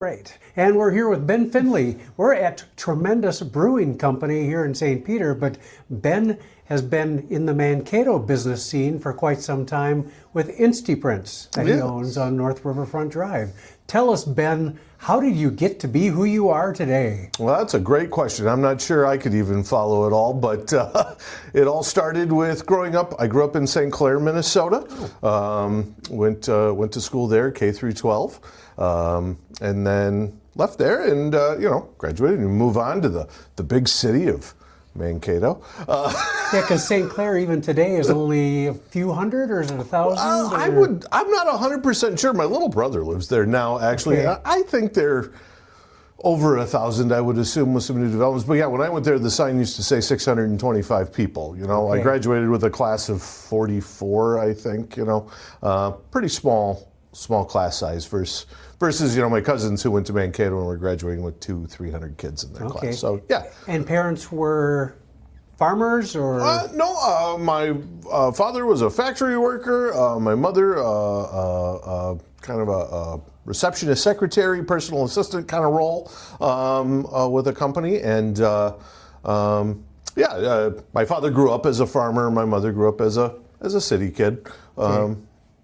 Right. And we're here with Ben Findley. We're at Tremendous Brewing Company here in St. Peter, but Ben has been in the Mankato business scene for quite some time with InstyPrints that he owns on North Riverfront Drive. Tell us, Ben, how did you get to be who you are today? Well, that's a great question. I'm not sure I could even follow it all, but it all started with growing up. I grew up in St. Clair, Minnesota. Went to school there, K through 12, and then left there and graduated and moved on to the big city of Mankato. Yeah, because St. Clair even today is only a few hundred, or is it 1,000? I'm not 100% sure. My little brother lives there now, actually. Okay. I think they're over 1,000, I would assume, with some new developments. But yeah, when I went there, the sign used to say 625 people. I graduated with a class of 44, I think. Pretty small class size versus my cousins who went to Mankato and were graduating with 200-300 kids in their class. So yeah. And parents were farmers, or? No, my father was a factory worker. My mother, kind of a receptionist, secretary, personal assistant kind of role with a company. And my father grew up as a farmer. My mother grew up as a city kid.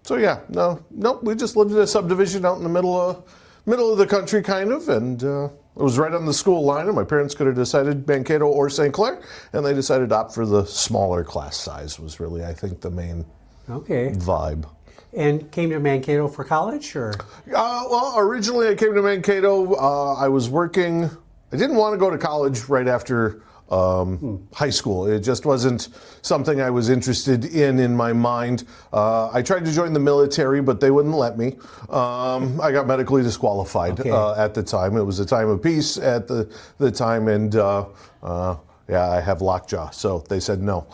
So yeah, no, we just lived in a subdivision out in the middle of the country, kind of, and it was right on the school line. And my parents could have decided Mankato or St. Clair, and they decided to opt for the smaller class size. Was really, I think, the main vibe. And came to Mankato for college, or? Well, originally I came to Mankato. I was working. I didn't want to go to college right after high school. It just wasn't something I was interested in my mind. I tried to join the military, but they wouldn't let me. I got medically disqualified at the time. It was a time of peace at the time, and I have lockjaw, so they said no.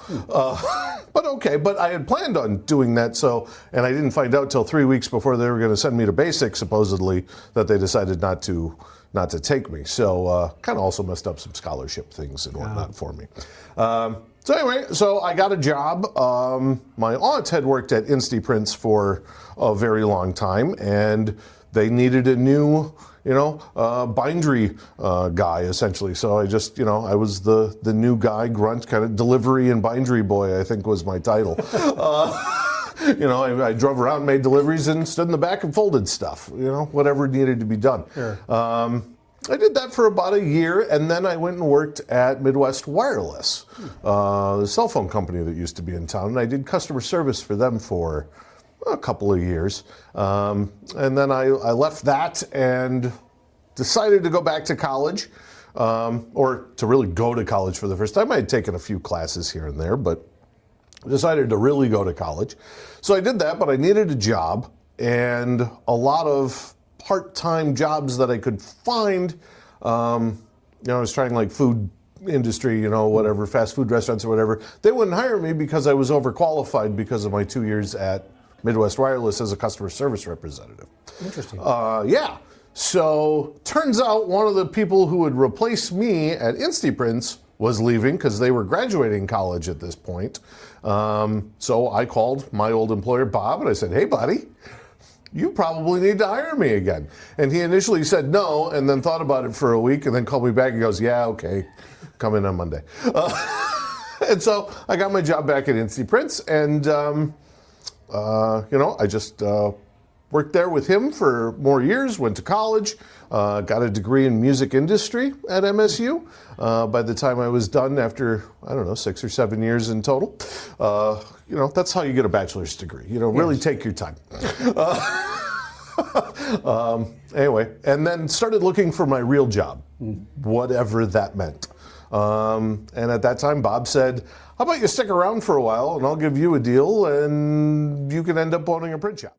But I had planned on doing that, and I didn't find out till 3 weeks before they were going to send me to basic, supposedly, that they decided not to take me. So kind of also messed up some scholarship things and whatnot for me. So I got a job. My aunt had worked at InstyPrints for a very long time, and they needed a new, bindery guy, essentially. So I just, I was the new guy, grunt, kind of delivery and bindery boy, I think was my title. I drove around, made deliveries, and stood in the back and folded stuff, whatever needed to be done. Sure. I did that for about a year, and then I went and worked at Midwest Wireless, the cell phone company that used to be in town, and I did customer service for them for a couple of years. And then I left that and decided to go back to college, or to really go to college for the first time. I had taken a few classes here and there, but decided to really go to college. So I did that, but I needed a job, and a lot of part-time jobs that I could find. I was trying like food industry, whatever, fast food restaurants or whatever. They wouldn't hire me because I was overqualified because of my 2 years at Midwest Wireless as a customer service representative. Interesting. So turns out one of the people who would replace me at InstyPrints was leaving because they were graduating college at this point. So I called my old employer, Bob, and I said, "Hey, buddy, you probably need to hire me again." And he initially said no, and then thought about it for a week, and then called me back and goes, "Yeah, okay, come in on Monday." And so I got my job back at InstyPrints, and I just worked there with him for more years, went to college, got a degree in music industry at MSU. By the time I was done, after, 6 or 7 years in total, that's how you get a bachelor's degree. Really take your time. Anyway, and then started looking for my real job, whatever that meant. And at that time, Bob said, "How about you stick around for a while, and I'll give you a deal, and you can end up owning a print shop."